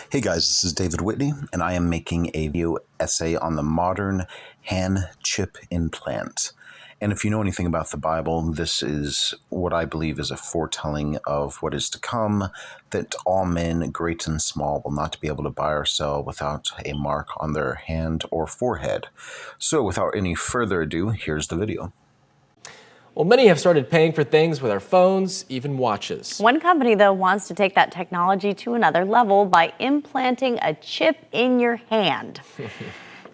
Hey guys, this is David Whitney, and I am making a video essay on the modern Handchip implant. And if you know anything about the Bible, this is what I believe is a foretelling of what is to come, that all men, great and small, will not be able to buy or sell without a mark on their hand or forehead. So without any further ado, here's the video. Well, many have started paying for things with our phones, even watches. One company, though, wants to take that technology to another level by implanting a chip in your hand.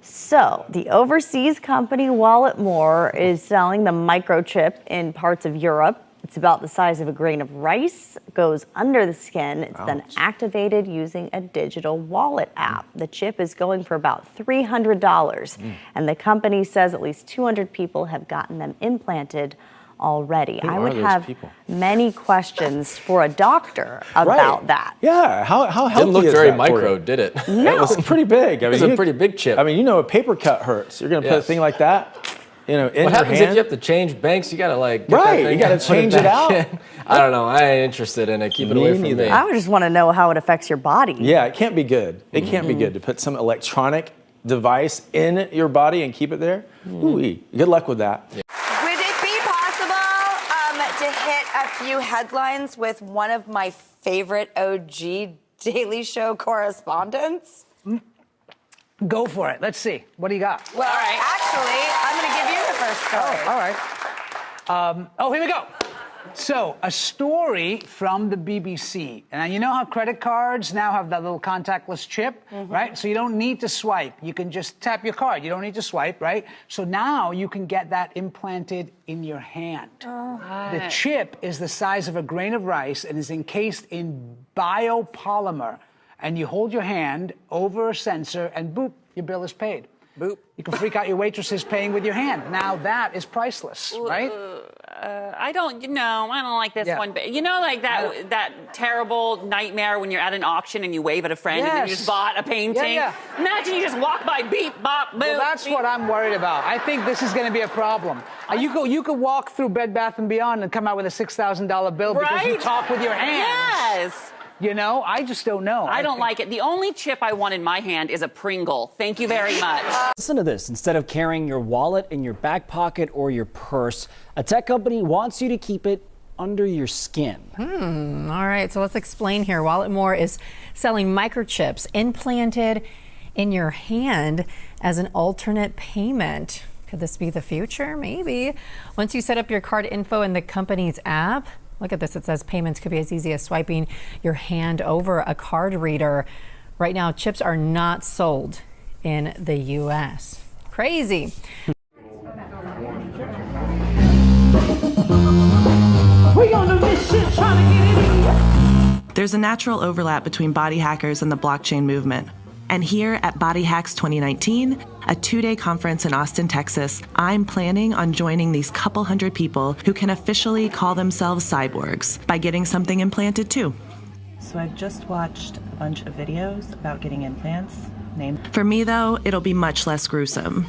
So, the overseas company Walletmore is selling the microchip in parts of Europe. It's about the size of a grain of rice, goes under the skin. It's then activated using a digital wallet app. The chip is going for about $300, and the company says at least 200 people have gotten them implanted already. I would have many questions for a doctor about that. Yeah, how healthy Didn't look is very that micro, did it? No. It was pretty big. I mean, It was a pretty big chip. I mean, you know, a paper cut hurts. You're going to put a thing like that, you know, in What your happens hand. if you have to change banks? You got to like get that thing you got to and put change it back out. in. I don't know. I ain't interested in it. Keep it away from me. I would just want to know how it affects your body. Yeah, it can't be good. It can't be good to put some electronic device in your body and keep it there. Ooh-wee. Good luck with that. Would it be possible to hit a few headlines with one of my favorite OG Daily Show correspondents? Go for it. Let's see. What do you got? Well, actually, I'm going to give you the first story. All right. Here we go. So, a story from the BBC. And you know how credit cards now have that little contactless chip, right? So you don't need to swipe. You can just tap your card. You don't need to swipe, right? So now you can get that implanted in your hand. The chip is the size of a grain of rice and is encased in biopolymer. And you hold your hand over a sensor and boop, your bill is paid. Boop. You can freak out your waitresses paying with your hand. Now that is priceless, right? I don't like this one. But you know, like that terrible nightmare when you're at an auction and you wave at a friend and then you just bought a painting. Imagine you just walk by, beep, bop, boop. Well, that's what I'm worried about. I think this is going to be a problem. You could walk through Bed Bath & Beyond and come out with a $6,000 bill because you talk with your hands. Yes. You know, I just don't know. I don't like it. The only chip I want in my hand is a Pringle. Thank you very much. Listen to this. Instead of carrying your wallet in your back pocket or your purse, a tech company wants you to keep it under your skin. All right, so let's explain here. Walletmore is selling microchips implanted in your hand as an alternate payment. Could this be the future? Maybe. Once you set up your card info in the company's app, look at this. It says payments could be as easy as swiping your hand over a card reader. Right now, chips are not sold in the U.S. Crazy. There's a natural overlap between body hackers and the blockchain movement. And here at Body Hacks 2019, a 2-day conference in Austin, Texas, I'm planning on joining these couple hundred people who can officially call themselves cyborgs by getting something implanted too. So I've just watched a bunch of videos about getting implants. For me though, it'll be much less gruesome.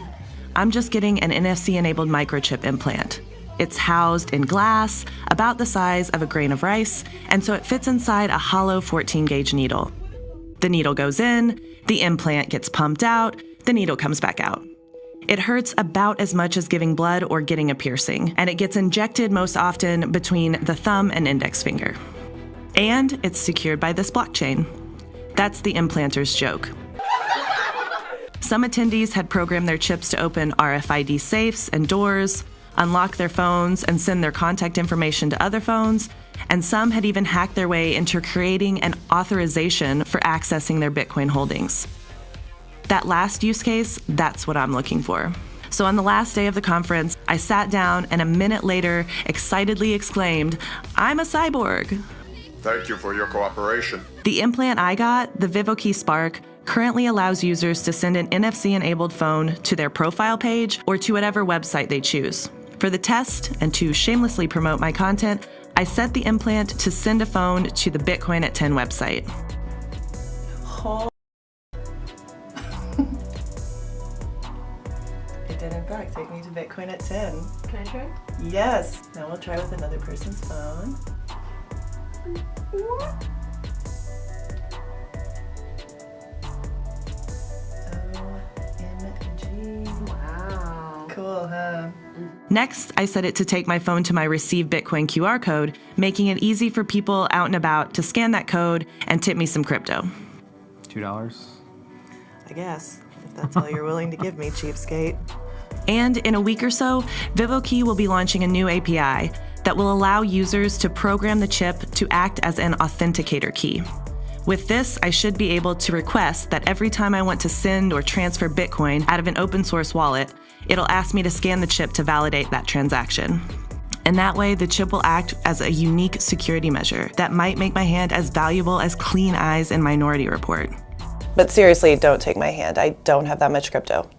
I'm just getting an NFC-enabled microchip implant. It's housed in glass, about the size of a grain of rice, and so it fits inside a hollow 14-gauge needle. The needle goes in, the implant gets pumped out, the needle comes back out. It hurts about as much as giving blood or getting a piercing, and it gets injected most often between the thumb and index finger. And it's secured by this blockchain. That's the implanter's joke. Some attendees had programmed their chips to open RFID safes and doors, unlock their phones, and send their contact information to other phones, and some had even hacked their way into creating an authorization for accessing their Bitcoin holdings. That last use case, that's what I'm looking for. So on the last day of the conference, I sat down and a minute later excitedly exclaimed, "I'm a cyborg." Thank you for your cooperation. The implant I got, the VivoKey Spark, currently allows users to send an NFC-enabled phone to their profile page or to whatever website they choose. For the test, and to shamelessly promote my content, I set the implant to send a phone to the Bitcoin at 10 website. It did in fact take me to Bitcoin at 10. Can I try? Yes. Now we'll try with another person's phone. cool, huh? Next, I set it to take my phone to my Receive Bitcoin QR code, making it easy for people out and about to scan that code and tip me some crypto. $2? I guess, if that's all you're willing to give me, cheapskate. And in a week or so, VivoKey will be launching a new API that will allow users to program the chip to act as an authenticator key. With this, I should be able to request that every time I want to send or transfer Bitcoin out of an open source wallet, it'll ask me to scan the chip to validate that transaction. And that way, the chip will act as a unique security measure that might make my hand as valuable as Clean Eyes in Minority Report. But seriously, don't take my hand. I don't have that much crypto.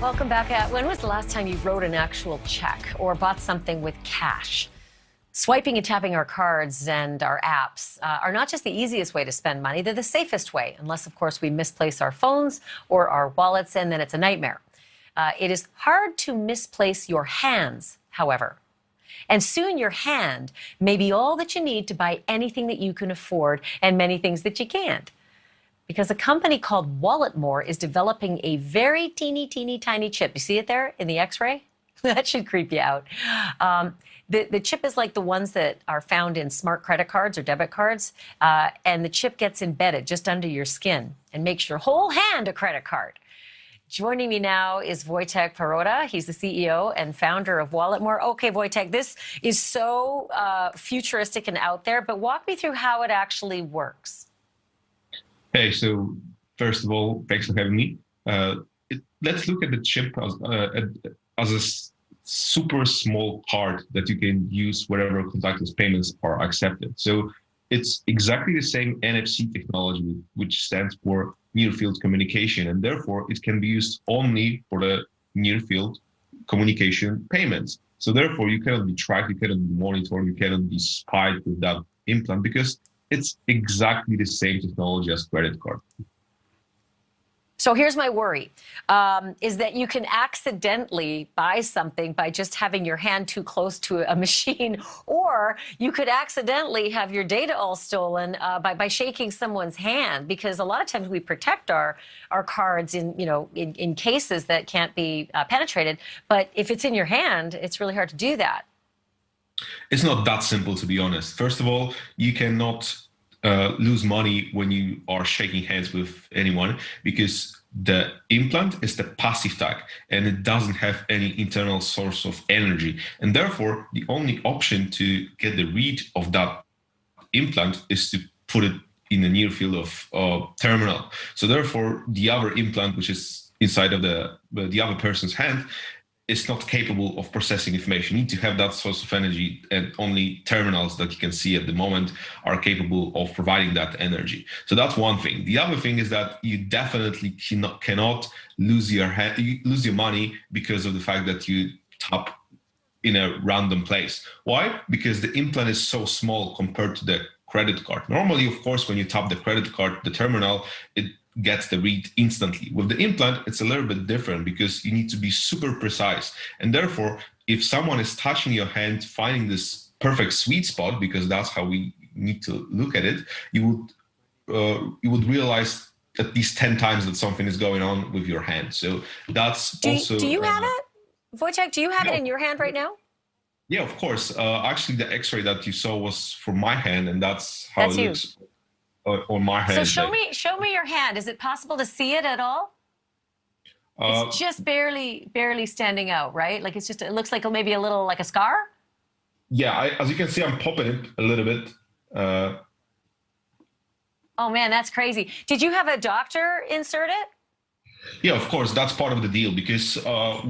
Welcome back. When was the last time you wrote an actual check or bought something with cash? Swiping and tapping our cards and our apps are not just the easiest way to spend money, they're the safest way, unless, of course, we misplace our phones or our wallets, and then it's a nightmare. It is hard to misplace your hands, however. And soon your hand may be all that you need to buy anything that you can afford and many things that you can't. Because a company called Walletmore is developing a very teeny tiny chip. You see it there in the X-ray? That should creep you out. The chip is like the ones that are found in smart credit cards or debit cards, and the chip gets embedded just under your skin and makes your whole hand a credit card. Joining me now is Wojtek Perota. He's the CEO and founder of Walletmore. Okay, Wojtek, this is so futuristic and out there, but walk me through how it actually works. Hey, so first of all, thanks for having me. Let's look at the chip as a super small card that you can use wherever contactless payments are accepted. So it's exactly the same NFC technology, which stands for near field communication, and therefore it can be used only for the near field communication payments. So therefore you cannot be tracked, you cannot be monitored, you cannot be spied with that implant because it's exactly the same technology as credit card. So here's my worry, is that you can accidentally buy something by just having your hand too close to a machine, or you could accidentally have your data all stolen by shaking someone's hand, because a lot of times we protect our cards in cases that can't be penetrated. But if it's in your hand, it's really hard to do that. It's not that simple, to be honest. First of all, you cannot lose money when you are shaking hands with anyone, because the implant is the passive tag and it doesn't have any internal source of energy. And therefore, the only option to get the read of that implant is to put it in the near field of terminal. So therefore, the other implant, which is inside of the other person's hand, is not capable of processing information. You need to have that source of energy, and only terminals that you can see at the moment are capable of providing that energy. So that's one thing. The other thing is that you definitely cannot lose your money because of the fact that you tap in a random place. Why? Because the implant is so small compared to the credit card. Normally, of course, when you tap the credit card, the terminal, it gets the read instantly. With the implant, it's a little bit different because you need to be super precise. And therefore, if someone is touching your hand, finding this perfect sweet spot, because that's how we need to look at it, you would realize at least 10 times that something is going on with your hand. So that's Do you have it? Wojtek, do you have it in your hand right now? Yeah, of course. Actually, the X-ray that you saw was for my hand, and that's how it looks on my hand. So show me your hand. Is it possible to see it at all? It's just barely standing out, right? Like it looks like maybe a little like a scar. Yeah, as you can see, I'm popping it a little bit. Oh man, that's crazy. Did you have a doctor insert it? Yeah, of course, that's part of the deal, because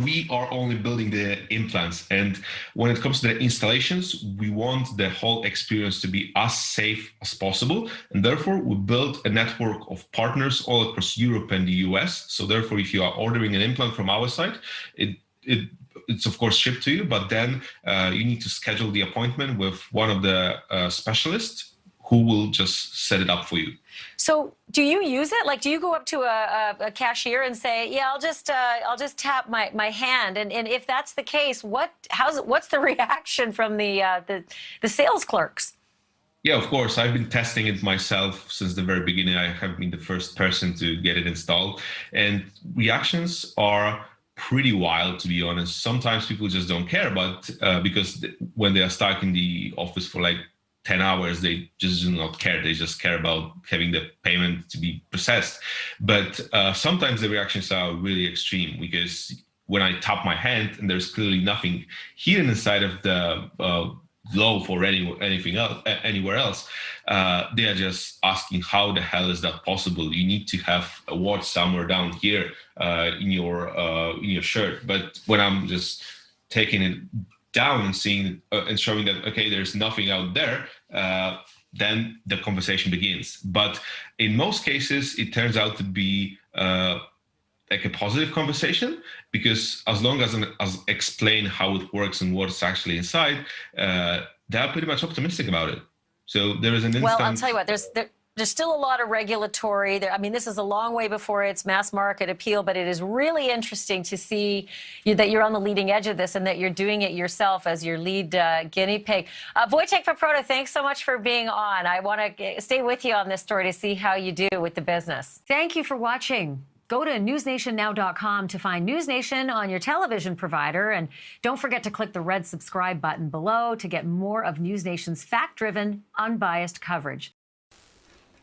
we are only building the implants. And when it comes to the installations, we want the whole experience to be as safe as possible. And therefore, we built a network of partners all across Europe and the US. So therefore, if you are ordering an implant from our site, it's of course shipped to you, but then you need to schedule the appointment with one of the specialists who will just set it up for you. So do you use it? Like, do you go up to a cashier and say, yeah, I'll just tap my hand? And if that's the case, what's the reaction from the sales clerks? Yeah, of course. I've been testing it myself since the very beginning. I have been the first person to get it installed. And reactions are pretty wild, to be honest. Sometimes people just don't care about because when they are stuck in the office for like 10 hours, they just do not care. They just care about having the payment to be processed. But sometimes the reactions are really extreme because when I tap my hand and there's clearly nothing hidden inside of the glove or anything else, anywhere else, they are just asking how the hell is that possible? You need to have a watch somewhere down here in your shirt. But when I'm just taking it down and seeing and showing that okay, there's nothing out there, then the conversation begins. But in most cases, it turns out to be like a positive conversation, because as long as explain how it works and what's actually inside, they're pretty much optimistic about it. So there is an instant. Well, I'll tell you what, there's still a lot of regulatory there. I mean, this is a long way before its mass market appeal, but it is really interesting to see that you're on the leading edge of this and that you're doing it yourself as your lead guinea pig. Wojciech Paprota, thanks so much for being on. I want to stay with you on this story to see how you do with the business. Thank you for watching. Go to newsnationnow.com to find News Nation on your television provider. And don't forget to click the red subscribe button below to get more of News Nation's fact-driven, unbiased coverage.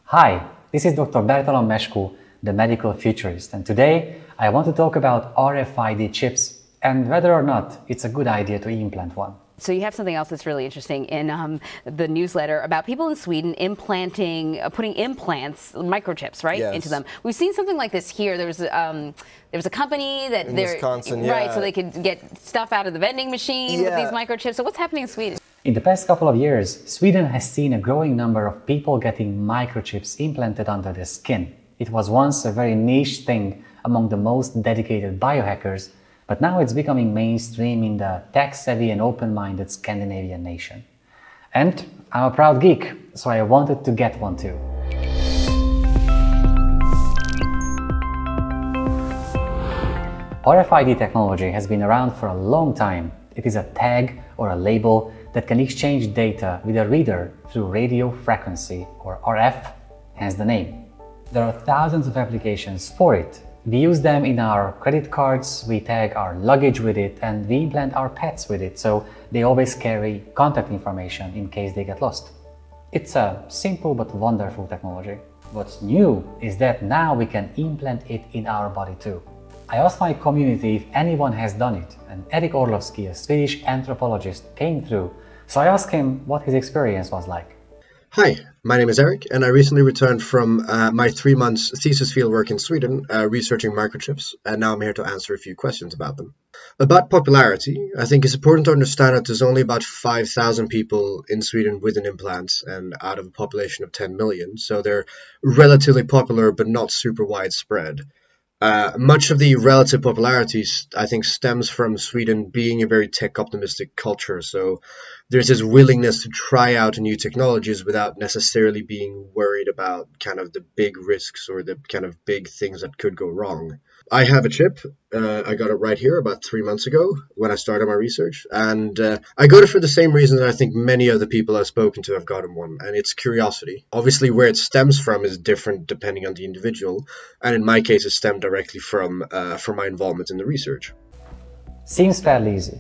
Hi, this is Dr. Bertalan Mescu, the medical futurist. And today I want to talk about RFID chips and whether or not it's a good idea to implant one. So you have something else that's really interesting in the newsletter about people in Sweden putting implants, microchips, right, into them. We've seen something like this here. There was a company that in Wisconsin, right, so they could get stuff out of the vending machine with these microchips. So what's happening in Sweden? In the past couple of years, Sweden has seen a growing number of people getting microchips implanted under their skin. It was once a very niche thing among the most dedicated biohackers, but now it's becoming mainstream in the tech-savvy and open-minded Scandinavian nation. And I'm a proud geek, so I wanted to get one too. RFID technology has been around for a long time. It is a tag or a label that can exchange data with a reader through radio frequency, or RF, hence the name. There are thousands of applications for it. We use them in our credit cards, we tag our luggage with it, and we implant our pets with it, so they always carry contact information in case they get lost. It's a simple but wonderful technology. What's new is that now we can implant it in our body too. I asked my community if anyone has done it, and Erik Orlovsky, a Swedish anthropologist, came through, so I asked him what his experience was like. Hi, my name is Eric, and I recently returned from my 3 months thesis fieldwork in Sweden, researching microchips, and now I'm here to answer a few questions about them. About popularity, I think it's important to understand that there's only about 5,000 people in Sweden with an implant, and out of a population of 10 million, so they're relatively popular but not super widespread. Much of the relative popularity, I think, stems from Sweden being a very tech-optimistic culture. So there's this willingness to try out new technologies without necessarily being worried about kind of the big risks or the kind of big things that could go wrong. I have a chip. I got it right here about 3 months ago when I started my research. And I got it for the same reason that I think many of the people I've spoken to have gotten one, and it's curiosity. Obviously, where it stems from is different depending on the individual. And in my case, it stemmed directly from my involvement in the research. Seems fairly easy.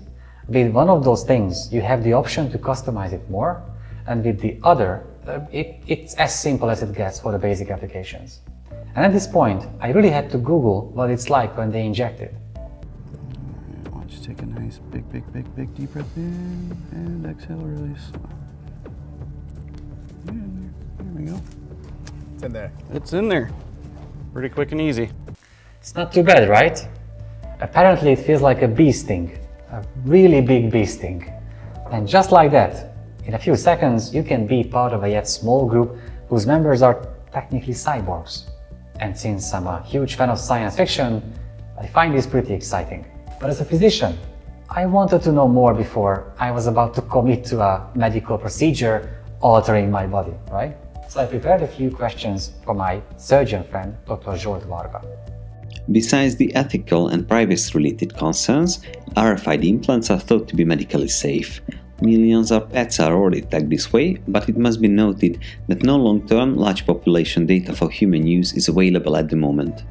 With one of those things, you have the option to customize it more. And with the other, it's as simple as it gets for the basic applications. And at this point, I really had to Google what it's like when they inject it. I want you to take a nice big deep breath in and exhale, release. There we go. It's in there. It's in there. Pretty quick and easy. It's not too bad, right? Apparently it feels like a bee sting, a really big bee sting. And just like that, in a few seconds, you can be part of a yet small group whose members are technically cyborgs. And since I'm a huge fan of science fiction, I find this pretty exciting. But as a physician, I wanted to know more before I was about to commit to a medical procedure altering my body, right? So I prepared a few questions for my surgeon friend, Dr. Zsolt Varga. Besides the ethical and privacy-related concerns, RFID implants are thought to be medically safe. Millions of pets are already tagged this way, but it must be noted that no long-term large population data for human use is available at the moment.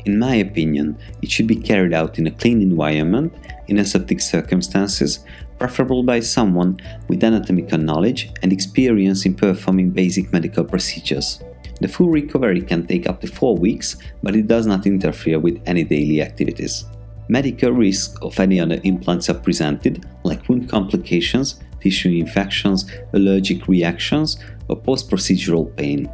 In my opinion, it should be carried out in a clean environment, in aseptic circumstances, preferable by someone with anatomical knowledge and experience in performing basic medical procedures. The full recovery can take up to 4 weeks, but it does not interfere with any daily activities. Medical risks of any other implants are presented, like wound complications, tissue infections, allergic reactions, or post-procedural pain.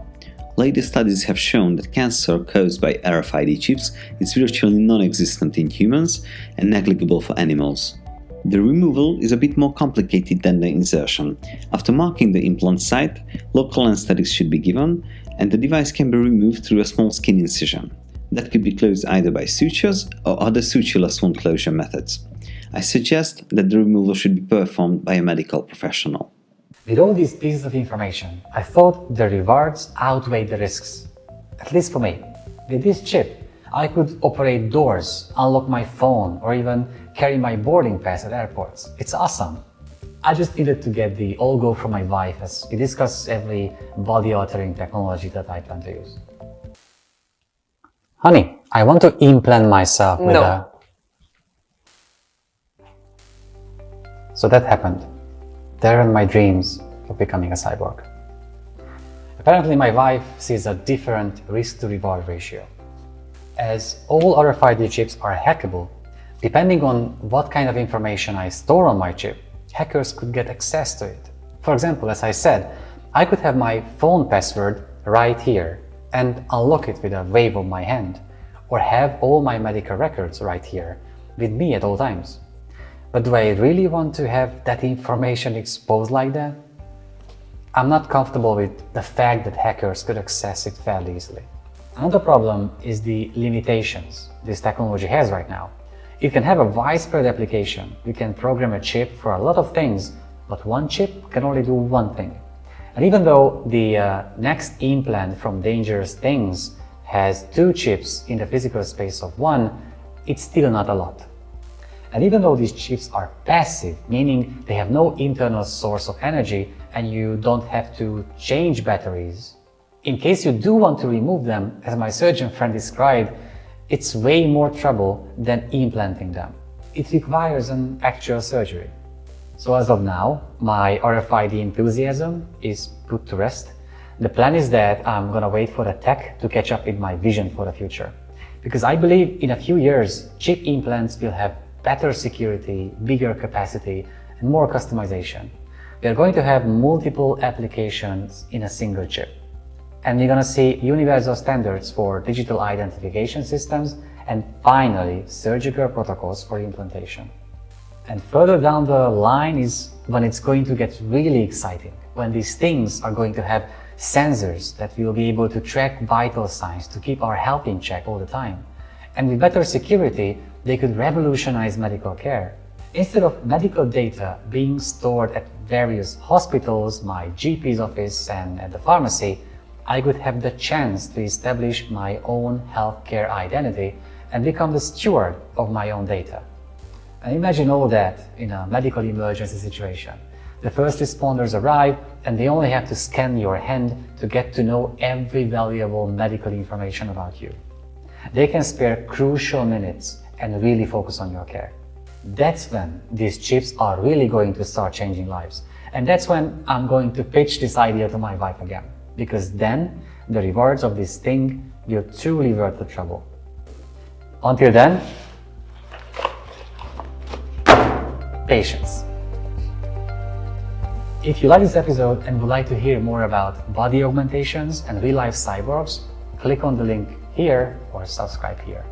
Latest studies have shown that cancer caused by RFID chips is virtually non-existent in humans and negligible for animals. The removal is a bit more complicated than the insertion. After marking the implant site, local anesthetics should be given, and the device can be removed through a small skin incision. That could be closed either by sutures or other sutureless wound closure methods. I suggest that the removal should be performed by a medical professional. With all these pieces of information, I thought the rewards outweighed the risks. At least for me. With this chip, I could operate doors, unlock my phone, or even carry my boarding pass at airports. It's awesome. I just needed to get the all-go from my wife as we discuss every body-altering technology that I plan to use. Honey, I want to implant myself with a... So that happened. There are my dreams of becoming a cyborg. Apparently my wife sees a different risk-to-reward ratio. As all RFID chips are hackable, depending on what kind of information I store on my chip, hackers could get access to it. For example, as I said, I could have my phone password right here and unlock it with a wave of my hand, or have all my medical records right here with me at all times. But do I really want to have that information exposed like that? I'm not comfortable with the fact that hackers could access it fairly easily. Another problem is the limitations this technology has right now. It can have a widespread application. You can program a chip for a lot of things, but one chip can only do one thing. And even though the next implant from Dangerous Things has 2 chips in the physical space of 1, it's still not a lot. And even though these chips are passive, meaning they have no internal source of energy and you don't have to change batteries, in case you do want to remove them, as my surgeon friend described, it's way more trouble than implanting them. It requires an actual surgery. So as of now, my RFID enthusiasm is put to rest. The plan is that I'm gonna wait for the tech to catch up with my vision for the future. Because I believe in a few years, chip implants will have better security, bigger capacity, and more customization. We are going to have multiple applications in a single chip. And we're gonna see universal standards for digital identification systems and finally surgical protocols for implantation. And further down the line is when it's going to get really exciting, when these things are going to have sensors that will be able to track vital signs to keep our health in check all the time. And with better security, they could revolutionize medical care. Instead of medical data being stored at various hospitals, my GP's office, and at the pharmacy, I could have the chance to establish my own healthcare identity and become the steward of my own data. And imagine all that in a medical emergency situation. The first responders arrive and they only have to scan your hand to get to know every valuable medical information about you. They can spare crucial minutes and really focus on your care. That's when these chips are really going to start changing lives. And that's when I'm going to pitch this idea to my wife again. Because then, the rewards of this thing will truly worth the trouble. Until then, patience. If you like this episode and would like to hear more about body augmentations and real-life cyborgs, click on the link here or subscribe here.